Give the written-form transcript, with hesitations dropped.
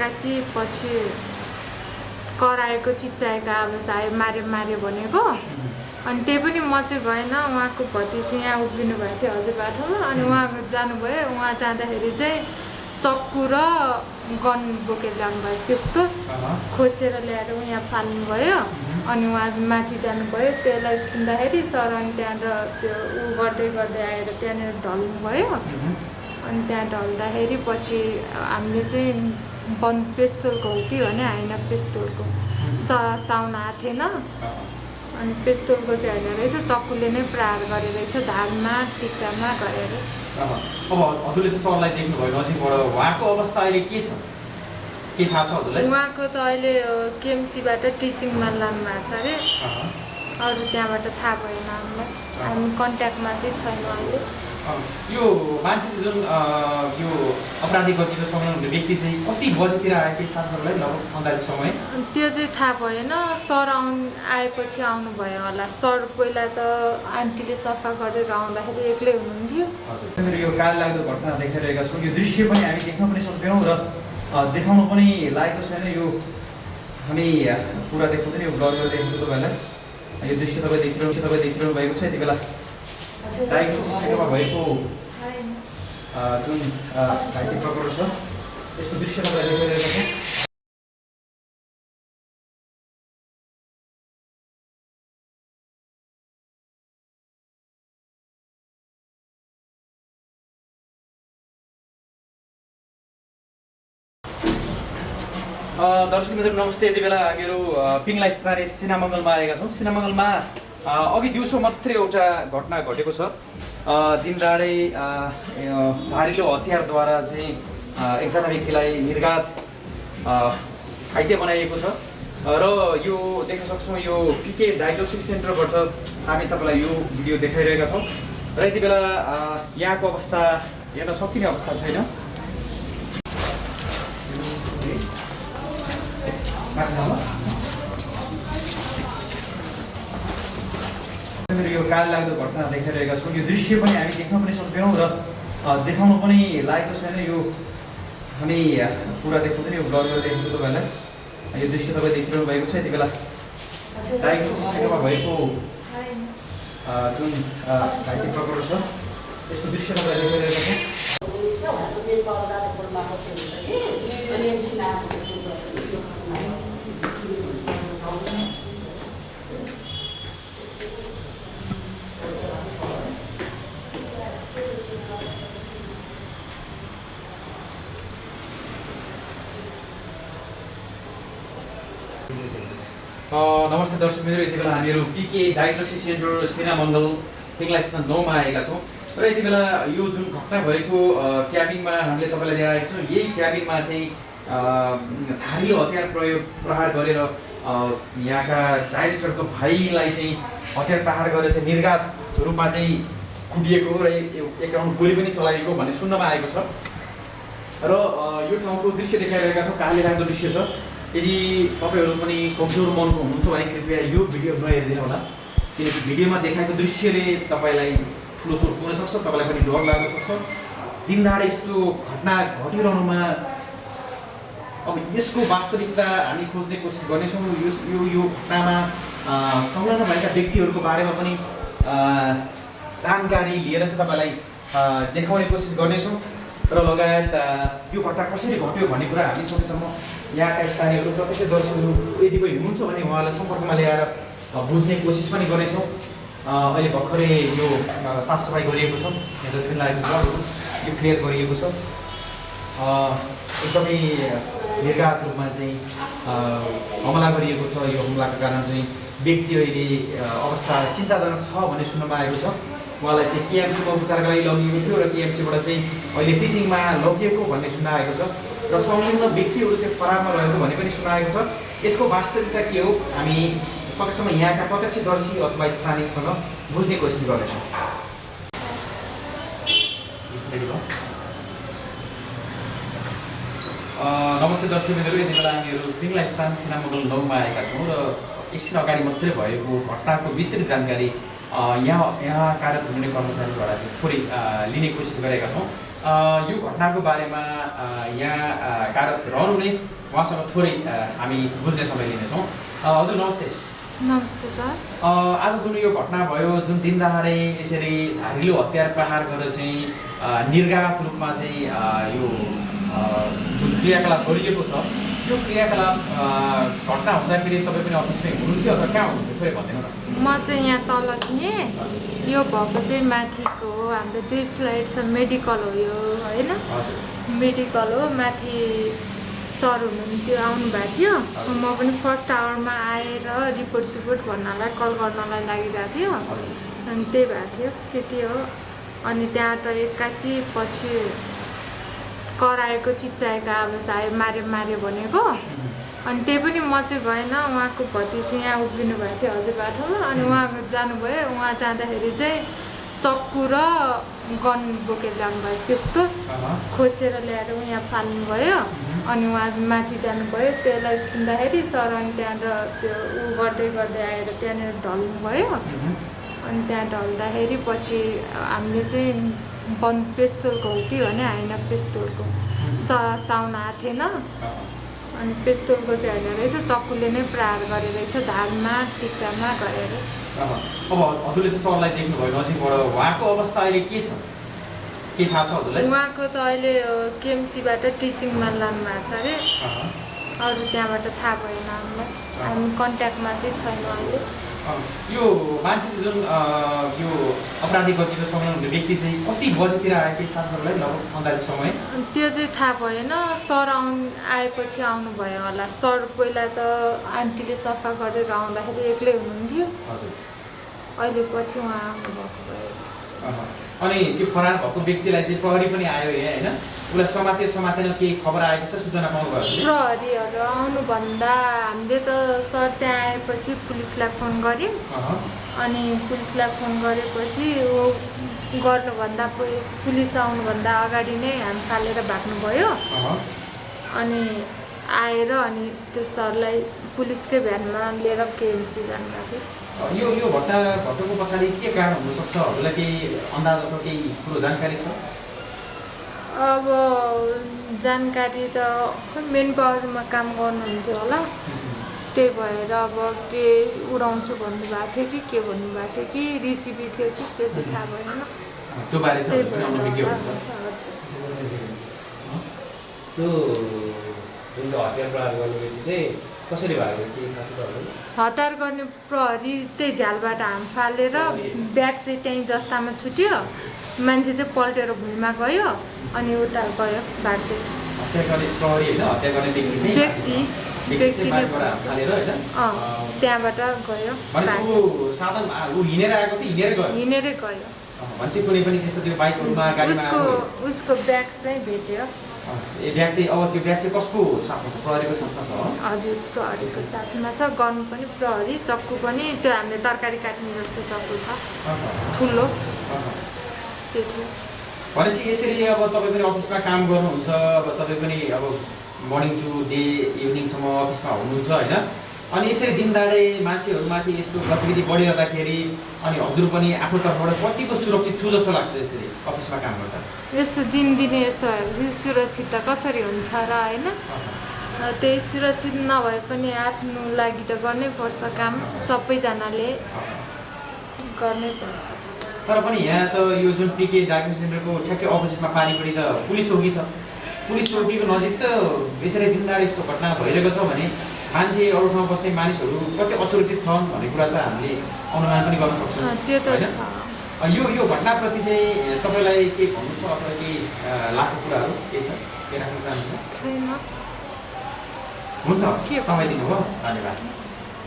एक्कासी पछि कराएको चिच्चाएको आवाज आयो मार्यो भनेको अनि त्यही पनि म चाहिँ गएन उहाँको भतिजी यहाँ उभिनु भएको थियो हजुर बाटोमा अनि उहाँ जानुभयो उहाँ जाँदाखेरि चाहिँ चक्कु र गन बोकेर जानुभयो पिस्तोल खोसेर ल्याएर यहाँ फाल्नुभयो अनि उहाँ माथि जानुभयो त्यसलाई थुन्दाखेरि सर अनि त्यहाँबाट त्यो ऊ गर्दै आएर त्यहाँनिर ढल्नुभयो अनि त्यहाँ ढल्दाखेरि पछि हामीले चाहिँ पिस्तोलको हो कि भने होइन पिस्तोलको साउन आएको थिएन अनि पिस्तोलको चाहिँ होइन रहेछ चक्कुले नै प्रहार गरेर रहेछ धारमा टिक्कामा गरेर अब हजुरले त सरलाई देख्नुभयो नजिकबाट उहाँको अवस्था अहिले के छ के थाहा छ हजुरलाई उहाँको त अहिले केएमसीबाट टिचिङमा लानु भएको छ अरे अरू त्यहाँबाट थाहा भएन हामीलाई हामी कन्ट्याक्टमा चाहिँ छैन अहिले यो मान्छे चाहिँ जुन यो अपराधिक गतिको समय हुने व्यक्ति चाहिँ कति बजीतिर आयो के खास गर्नलाई लगभग अन्दाजी समय त्यो चाहिँ थाहा भएन सर आएपछि आउनुभयो होला सर पहिला त आन्टीले सफा गरेर आउँदाखेरि एक्लै हुनुहुन्थ्यो हजुर यो काललाग्दो घटना देखाइरहेका छौँ यो दृश्य पनि हामी देख्न पनि सक्दैनौँ र देखाउन पनि लागेको छैन यो हामी पुरा देखाउँदैन यो ब्लर गरेर देखाउँछु तपाईँहरूलाई यो दृश्य तपाईँ देखिरहनु भएको छ यति बेला डायग्नोसिसमा भएको जुन घाइते प्रकरण छ यसको दृश्य तपाईँ देखाइरहेको छ दर्शक मित्रहरू नमस्ते यति बेला हामीहरू पिङला स्थानीय सिनामङ्गलमा आएका छौँ सिनामङ्गलमा अघि दिउँसो मात्रै एउटा घटना घटेको छ दिनदाडै धारिलो हतियारद्वारा चाहिँ एकजना व्यक्तिलाई निर्घात घाइते बनाइएको छ र यो देख्न सक्छौँ यो पिके डायग्नोसिस सेन्टरबाट हामी तपाईँलाई यो भिडियो देखाइरहेका छौँ र यति बेला यहाँको अवस्था हेर्न सकिने अवस्था छैन यो काललाग्दो घटना देखाइरहेका छौँ यो दृश्य पनि हामी देख्न पनि सक्दैनौँ र देखाउन पनि लागेको छैन यो हामी पुरा देखाउँदैन यो ब्लर गरेर देखाउँछु तपाईँहरूलाई यो दृश्य तपाईँ देखिरहनु भएको छ यति बेला डायग्नोसिसमा भएको जुन घाइते प्रकरण छ यसको दृश्य तपाईँ देखाइरहेको नमस्ते दर्शक मित्रहरू यति बेला हामीहरू पिके डायग्नोसिस सेन्टर सिनामङ्गल पिङला स्थान 9 मा आएका छौँ र यति बेला यो जुन घटना भएको क्याबिनमा हामीले तपाईँलाई लिएर आएका छौँ यही क्याबिनमा चाहिँ धारिलो हतियार प्रहार गरेर यहाँका डाइरेक्टरको भाइलाई चाहिँ हतियार प्रहार गरेर चाहिँ निर्घात रूपमा चाहिँ कुटिएको र एक राउन्ड गोली पनि चलाइएको भन्ने सुन्नमा आएको छ र यो ठाउँको दृश्य देखाइरहेका छौँ काले लाग्दो दृश्य छ यदि तपाईँहरू पनि कमजोर मनको हुनुहुन्छ भने कृपया यो भिडियो नहेरिदिनु होला किनकि भिडियोमा देखाएको दृश्यले तपाईँलाई ठुलो चोट पुग्न सक्छ तपाईँलाई पनि डर लाग्न सक्छ दिनदाडै यस्तो घटना घटिरहनुमा अब यसको वास्तविकता हामी खोज्ने कोसिस गर्नेछौँ यो घटनामा संलग्न भएका व्यक्तिहरूको बारेमा पनि जानकारी लिएर चाहिँ तपाईँलाई देखाउने कोसिस गर्नेछौँ र लगायत यो घटना कसरी घट्यो भन्ने कुरा हामी सकेसम्म यहाँका स्थानीयहरू प्रत्यक्षदर्शीहरू यदि कोही हुनुहुन्छ भने उहाँलाई सम्पर्कमा ल्याएर बुझ्ने कोसिस पनि गर्नेछौँ अहिले भर्खरै यो साफसफाइ गरिएको छ यहाँ जति पनि लागेको घरहरू यो क्लियर गरिएको छ एकदमै निर्घात रूपमा चाहिँ हमला गरिएको छ यो हमलाको कारण चाहिँ व्यक्ति अहिले अवस्था चिन्ताजनक छ भन्ने सुन्नमा आएको छ उहाँलाई चाहिँ केएमसीमा उपचारका लागि लगिएको थियो र केएमसीबाट चाहिँ अहिले टिचिङमा लगिएको भन्ने सुन्न आएको छ र संलग्न व्यक्तिहरू चाहिँ फरारमा रहेको भन्ने पनि सुन्न आएको छ यसको वास्तविकता के हो हामी सकेसम्म यहाँका प्रत्यक्षदर्शी अथवा स्थानीयसँग बुझ्ने कोसिस गर्नेछौँ नमस्ते दर्शक मित्रहरू यति बेला हामीहरू पिङला स्थान सिनामङ्गल 9 मा आएका छौँ र एकछिन अगाडि मात्रै भएको घटनाको विस्तृत जानकारी यहाँ कार्यरत हुने कर्मचारीबाट चाहिँ थोरै लिने कोसिस गरेका छौँ यो घटनाको बारेमा यहाँ कार्यरत रहनुहुने उहाँसँग थोरै हामी बुझ्ने समय लिनेछौँ। हजुर नमस्ते। नमस्ते सर। आज जुन यो घटना भयो, जुन दिनदहाडै यसरी धारिलो हतियार प्रहार गरेर चाहिँ निर्घात रूपमा चाहिँ यो जुन क्रियाकलाप गरिएको छ, यो क्रियाकलाप घटना हुँदाखेरि तपाईँ पनि अफिसमै हुनुहुन्थ्यो अथवा कहाँ हुनुहुन्थ्यो थोरै भनिदिनु न। म चाहिँ यहाँ तल थिएँ। यो भएको चाहिँ माथिको हो, हाम्रो 2 फ्लाइट छ, मेडिकल हो यो होइन, मेडिकल हो। माथि सर हुनुहुन्थ्यो, आउनुभएको थियो। म पनि फर्स्ट आवरमा आएर रिपोर्ट भन्नलाई कल गर्नलाई लागिरहेको थियो, अनि त्यही भएको थियो, त्यति हो। अनि त्यहाँबाट 81 पछि कराएको चिच्चाएको आवाज आयो, मार्यो भनेको। अनि त्यही पनि म चाहिँ गएन, उहाँको भतिजी यहाँ उभिनु भएको थियो हजुरबाटोमा। अनि उहाँ जानुभयो, उहाँ जाँदाखेरि चाहिँ चक्कु र गन बोकेर जानुभयो, पिस्तोल खोसेर ल्याएर यहाँ फाल्नुभयो। अनि उहाँ माथि जानुभयो, त्यसलाई थुन्दाखेरि सर अनि त्यहाँबाट त्यो ऊ गर्दै आएर त्यहाँनिर ढल्नुभयो। अनि त्यहाँ ढल्दाखेरि पछि हामीले चाहिँ पिस्तोलको हो कि भने होइन, पिस्तोलको साउन आएको थिएन। अनि पिस्तोलको चाहिँ होइन रहेछ, चक्कुले नै प्रहार गरे रहेछ, धारमा टिक्कामा गरेर। अब हजुरले त सरलाई देख्नुभयो नजिकबाट, उहाँको अवस्था अहिले के छ, के थाहा छ हजुरलाई? उहाँको त अहिले केएमसीबाट टिचिङमा लानुभएको छ अरे, अरू त्यहाँबाट थाहा भएन हामीलाई, हामी कन्ट्याक्टमा चाहिँ छैन अहिले। यो मान्छे चाहिँ जुन यो अपराधिक गतिविधिमा संलग्न हुने व्यक्ति चाहिँ कति बजेतिर आयो कि खास गरेर लगभग अन्दाज समय? त्यो चाहिँ थाहा भएन, सर आएपछि आउनुभयो होला। सर पहिला त आन्टीले सफा गरेर आउँदाखेरि एक्लै हुनुहुन्थ्यो, अहिले पछि उहाँ आउनुभएको भयो। अनि त्यो फरार भएको व्यक्तिलाई चाहिँ प्रहरी पनि आयो यहाँ होइन, उसलाई समातेन केही खबर आएको छ, सूचना पाउनुभयो? प्रहरीहरू आउनुभन्दा हामीले त सर त्यहाँ आएपछि पुलिसलाई फोन गऱ्यौँ। अनि पुलिसलाई फोन गरेपछि गर्नुभन्दा पुलिस आउनुभन्दा अगाडि नै हामी फालेर भाग्नुभयो। अनि आएर अनि त्यो सरलाई पुलिसकै भ्यानमा लिएर केएमसी जानुभएको थियो। यो घटना घटेको पछाडि के कारण हुनसक्छ, हजुरलाई केही अन्दाज अथवा केही कुरो जानकारी छ? अब जानकारी त मेन पावरमा काम गर्नुहुन्थ्यो होला, त्यही भएर अब के उडाउँछु भन्नुभएको थियो कि के भन्नुभएको थियो कि रिसिभी थियो कि त्यो चाहिँ थाहा भएन। त्यो बारे चाहिँ अनुभवज्ञ हुनुहुन्छ। त्यो जुन चाहिँ हतियार प्रहार गर्ने व्यक्ति चाहिँ कसरी भएको के थाहा छ तपाईँलाई? हतार गर्ने प्रहरी त्यही झ्यालबाट हाम फालेर ब्याग चाहिँ त्यहीँ जस्तामा छुट्यो, मान्छे चाहिँ पल्टेर भुइँमा गयो, अनि उता गयो भाग्दै। हत्या गर्ने प्रहरी होइन, हत्या गर्ने व्यक्तिले त्यहाँबाट गयो, हिँडेरै गयो। उसको ब्याग चाहिँ भेट्यो। ब्याग चाहिँ अब त्यो ब्याग चाहिँ कसको साथमा छ? प्रहरीको साथमा छ? हजुर प्रहरीको साथमा छ, गन पनि प्रहरी, चक्कु पनि त्यो हामीले तरकारी काट्ने जस्तो चक्कु छ ठुलो, त्यति। भनेपछि यसरी अब तपाईँ पनि अफिसमा काम गर्नुहुन्छ, अब तपाईँ पनि अब मर्निङ टु डे इभिनिङसम्म अफिसमा हुनुहुन्छ होइन, अनि यसरी दिनदाडै मान्छेहरूमाथि यस्तो गतिविधि बढिरहँदाखेरि अनि हजुर पनि आफ्नो तर्फबाट कतिको सुरक्षित छु जस्तो लाग्छ यसरी अफिसमा काम गर्दा? यस्तो दिनदिनै यस्तो भएपछि सुरक्षित त कसरी हुन्छ र होइन, त्यही सुरक्षित नभए पनि आफ्नो लागि त गर्नै पर्छ काम, सबैजनाले गर्नै पर्छ। तर पनि यहाँ त यो जुन पिके डायग्नोसिस सेन्टरको ठ्याक्कै अपोजिटमा पारिपट्टि त पुलिस चौकी छ, पुलिस चौकीको नजिक त यसरी दिनदाडै यस्तो घटना भइरहेको छ भने मान्छे अरू ठाउँमा बस्ने मानिसहरू कति असुरक्षित छन् भन्ने कुरा त हामीले अनुमान पनि गर्न सक्छौँ। त्यो त छ। यो घटनाप्रति चाहिँ तपाईँलाई के भन्नु छ अथवा केही लागेको कुराहरू के छ, के राख्न चाहनुहुन्छ? छैन। हुन्छ, समय दिनुभयो, धन्यवाद।